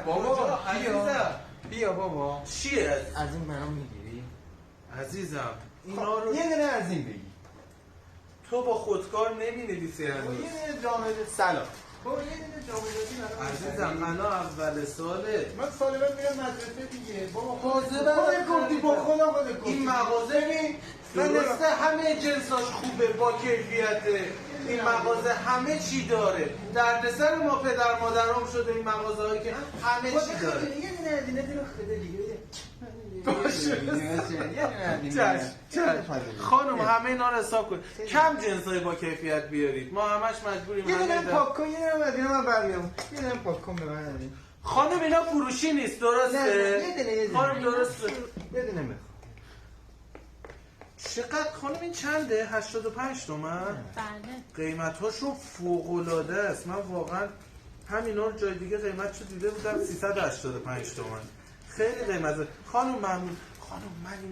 بابا بیا بابا چیه؟ از این برام میگیری؟ عزیزم اینا رو یه دونه از این بگی. تو با خودکار نمی‌نویسی یه هنوز. دونه جامعه سلام. بابا یه دونه جامعه برام. عزیزم الان اول ساله. من سال بعد میرم مدرسه دیگه. بابا حاضر خودت گفتی با خودم خودت گفتی. این مغازه مثل همه جنساش خوبه با کیفیته. این مغازه همه چی داره. دردسر ما پدر مادرام شده این مغازه هایی که همه چی داره. یه دونه از اینا دیگه خدا دیگه. خانم همه اینا رو حساب کن. کم جنسای با کیفیت بیارید. ما همش مجبوریم یه دونه همه پاک کن، یه دونه از اینا من برمیام. یه دونه پاک کن به من ندید. خانم اینا فروشی نیست درسته؟ یه دونه. خانم درسته. یه دونه میخوام. چقدر خانم این چنده؟ 85 تومن؟ بله. قیمتاشو فوق‌العاده است. من واقعا همینا رو جای دیگه قیمتشو دیده بودم 385 تومن. خیلی قیمته. خانم ممنون. خانم من